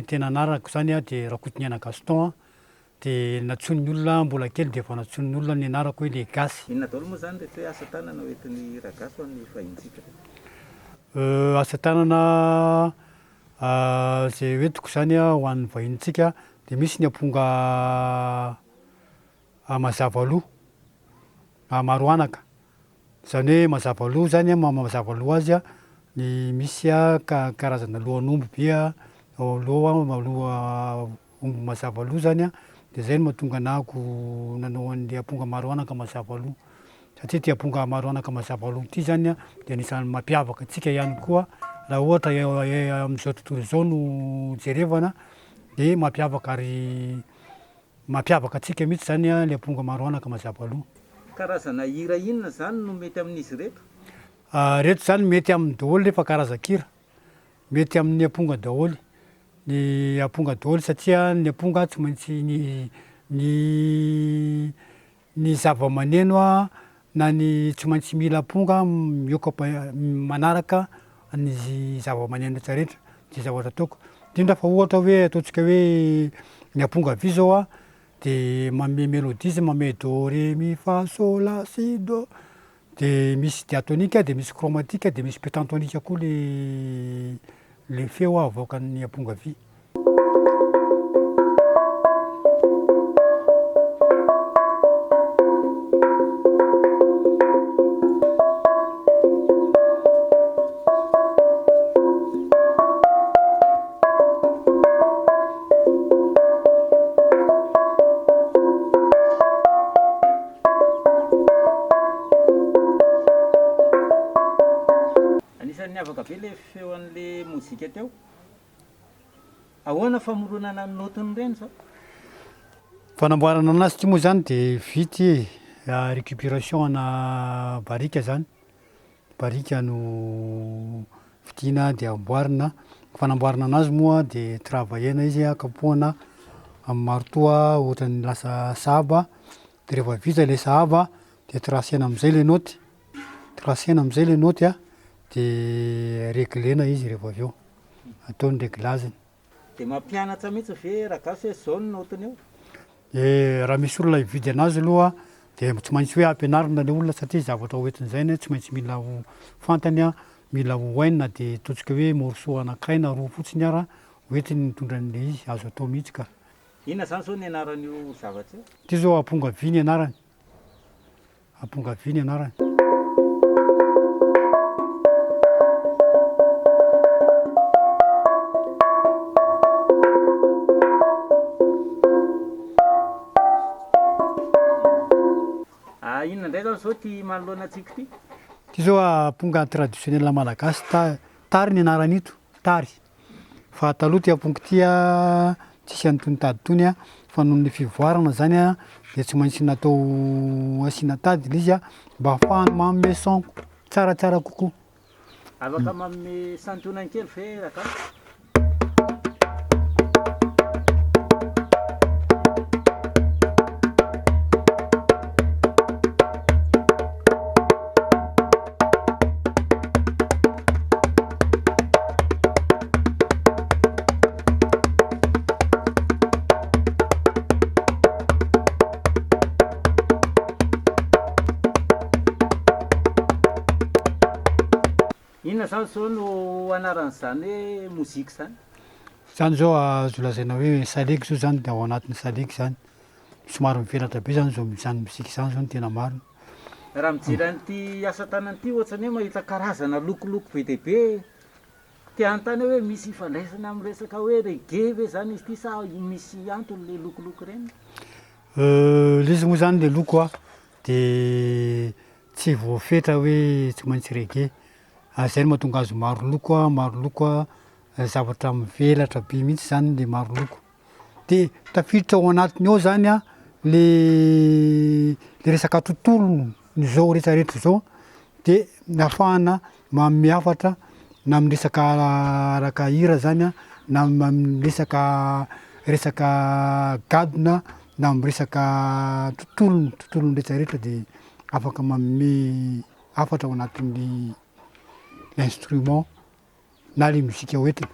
tena anarako zany a de Rakotoniana Gaston de natson'ny olona mbola kely de efa natson'ny olona ny anarako hoe Legasy. Inona daholo moa zany rehefa hoe asa-tànana hoentin'ny Ragasy ho an'ny fahintsika? Asa-tànana zay hoentiko zany a ho an'ny vahintsika de misy ny aponga mazava loha maro anaka, zany hoe mazava loha zany a mazava loha azy a ny misy a karazana lohan'omby be a loha omby mazava loha zany a de zay no mahatonga anahako nanao an'le aponga maro anaka mazava loha satria ty aponga maro anaka mazava loha ty zany a de anisan'ny mampiavaka antsika ihany koa raha ohatra amin'izao tontolo izao no jerevana de mampiavaka ary mampiavaka antsika mihitsy zany a le aponga maro anaka mazava loha. Karazana hira inona zany no mety amin'izy reto? Reto zany mety amin'ny daholo rehefa karazan-kira, mety amin'ny aponga daholo, ny aponga daholo satria ny aponga tsy maintsy ny zava-maneno a na ny tsy maintsy mila aponga manaraka ny zava-maneno rehetra rehetra de zavatra ataoko. Indrindra fa ohatra hoe ataontsika hoe ny aponga vy zao a de manome mélodie izy, manome do ré mi fa sol la si do de misy diatonika de misy chromatique de misy pentatonique koa le feo avoakan'ny aponga vy. Miavaka be le feo an'le mozika teo. Ahoana famoronana ny notiny reny zao? Fanamboarana anazy ty moa zany de vity récupération ana barika zany, barika no vidina de amboarina. Fanamboarana anazy moa de travaillena izy kapohana amin'ny marteau ohatran'ny lasa sahaba de rehefa vita le sahaba de tracena am'izay le noty, tracena am'izay le noty a de reglena izy rehefa avy eo ataony reglaziny. De mampianatra mihitsy ve Ragasy hoe zao ny notiny eo? Raha misy olona hividy anazy aloha de tsy maintsy hoe ampianarina le olona satria zavatra hoentin'izay tsy maintsy mila ho fantany a, mila ho hainy de ataontsika hoe morceau anankiray na roa fotsiny ara hoentiny mitondra an'le izy azo atao mihitsy ka. Inona zany zao ny anaran'io zavatra io? Ty zao aponga vy ny anarany, aponga vy ny anarany. Inona ndray zany zao ty manoloana antsika ty? Ty zao aponga traditionnel malagasy tary ny anaran'ito, tary. Fa taloha ty aponga ty tsisy an'itony tady tony a fa noho ny fivoarana zany a de tsy maintsy natao asiana tady izy a mba ahafahany manome son tsaratsara kokoa. Afaka manome santonany kely ve Ragasy? Inona zany zao no anaran'izany hoe mozika zany? Zany zao azo lazaina hoe salegy zao zany de ao anatin'ny salegy zany. Somary mivelatra be zany zany mozika zany zao no tena marina. Raha mijery an'ity asa-tànana ity ohatrany hoe mahita karazana lokoloko be dia be, te hanontany hoe misy ifandraisana amin'ny resaka hoe reggae ve zany izy ity sa misy antony le lokoloko reny? Le izy moa zany le loko a de tsy voafetra hoe tsy maintsy reggae. Zay no mahatonga azy maro loko zavatra mivelatra be mihitsy zany le maro loko. De tafiditra ao anatiny ao zany a le resaka tontolo zao rehetra rehetra zao de ahafahana miafatra na amin'ny resaka araka hira zany a na amin'ny resaka gadona na amin'ny resaka tontolony rehetra rehetra de afaka manome hafatra ao anatin'ny instrument na le muzika hoentina.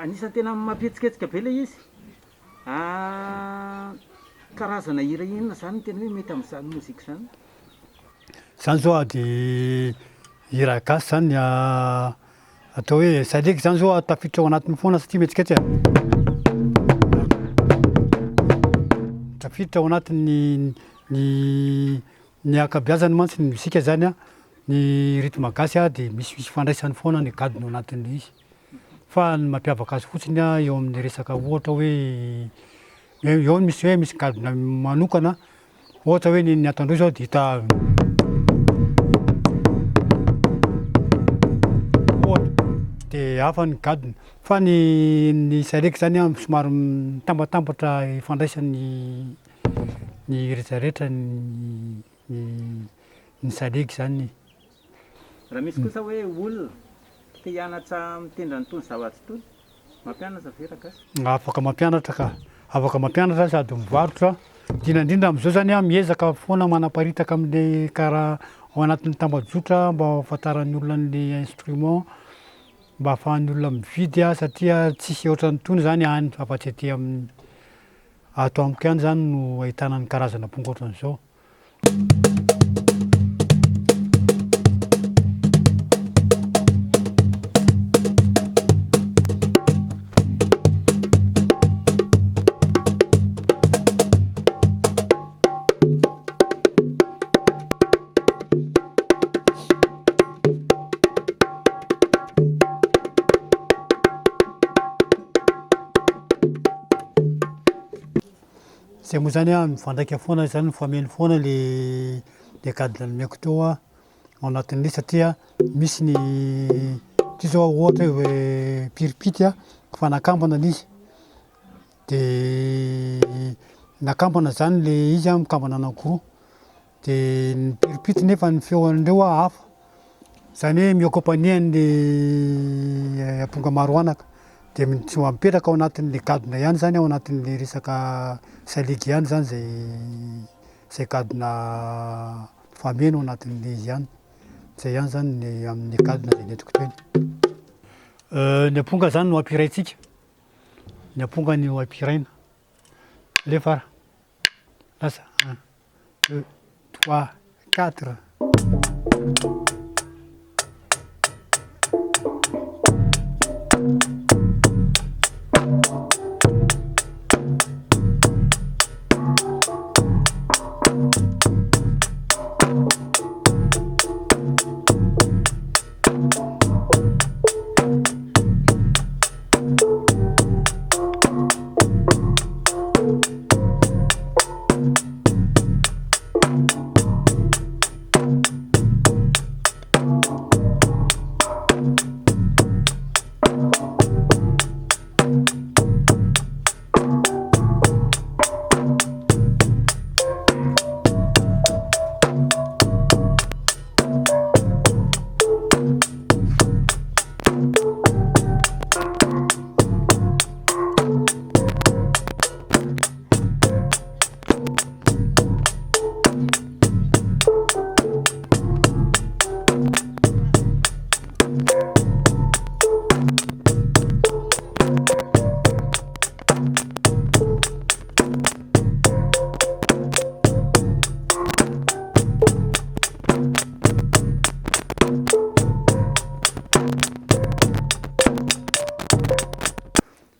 Anisan'ny tena mampihetsiketsika be ilay izy. Karazana hira inona zany tena hoe mety amin'izany mozika zany? Zany zao de hira gasy zany atao hoe salegy zany zao tafiditra ao anatiny foana satria mihetsiketsika. Tafiditra ao anatiny ny akabeazany mantsy ny mozika zany ny rythme gasy de misy fandraisany foana ny gadona ao anatin'ilay izy. Fa ny mampiavaka azy fotsiny eo amin'ny resaka ohatra hoe eo misy gadona manokana ohatra hoe ny atandroy zao de hita de hafa ny gadona fa ny salegy zany somary mitambatambatra ifandraisany ny rehetrarehetra ny salegy zany. Raha misy kosa hoe olona te hianatra mitendra an'itony zavatsy itony, mampianatra ve Ragasy? Afaka mampianatra sady mivarotra. Indrindra amin'izao zany miezaka foana manaparitaka amin'ilay karaha ao anatin'ny tambazotra mba ahafantaran'ny olona an'ilay instrument, mba ahafahan'ny olona mividy satria tsisy ohatran'itony zany any afa-tsy aty amin'ny ato amiko ihany zany no ahitana ny karazana aponga ohatran'izao. Zay moa zany mifandraika foana zany mifameno foana le gadona nomeko teo ao anatin'ilay satria misy ty zao ohatra hoe piripity fanakambana izy de nakambana zany le izy mikambana anakiroa de ny piripity nefa ny feon'ireo hafa zany hoe mi-accompagner an'le aponga maro anaka de tsy mipetraka ao anatin'le gadona ihany zany ao anatin'le resaka salegy ihany zany zay gadona fameno ao anatin'le izy ihany. Zay ihany zany amin'ny gadona zay nentiko teny. Ny aponga zany no ampiraintsika. Ny aponga no ampiraina. Lefara. Lasa 1, 2, 3, 4.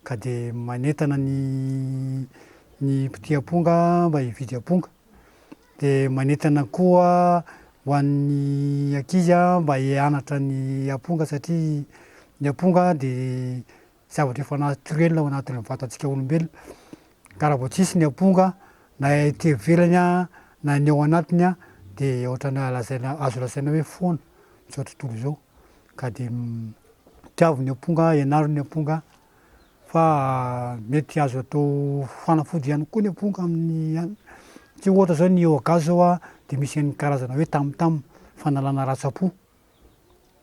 Ka de manentana ny mpitia aponga mba hividy aponga de manentana koa ho an'ny ankizy mba hianatra ny aponga satria ny aponga de zavatra efa naturel ao anatin'ny vatantsika olombelona ka raha vao tsisy ny aponga na ety ivelany na ny ao anatiny de ohatrany azo lazaina hoe foana zao tontolo zao ka de tiavo ny aponga ianaro ny aponga fa mety azo atao fanafody ihany koa ny aponga amin'ny tsy ohatra zao ny yoga zao de misy ny karazana hoe tam fanalana ratsapo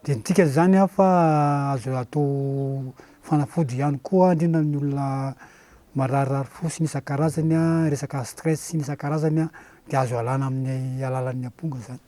de nitsika zany fa azo atao fanafody ihany koa indrindra ny olona mararirary fo sy ny isan-karazany resaka stress sy ny isan-karazany de azo alana amin'ny alalan'ny aponga zany.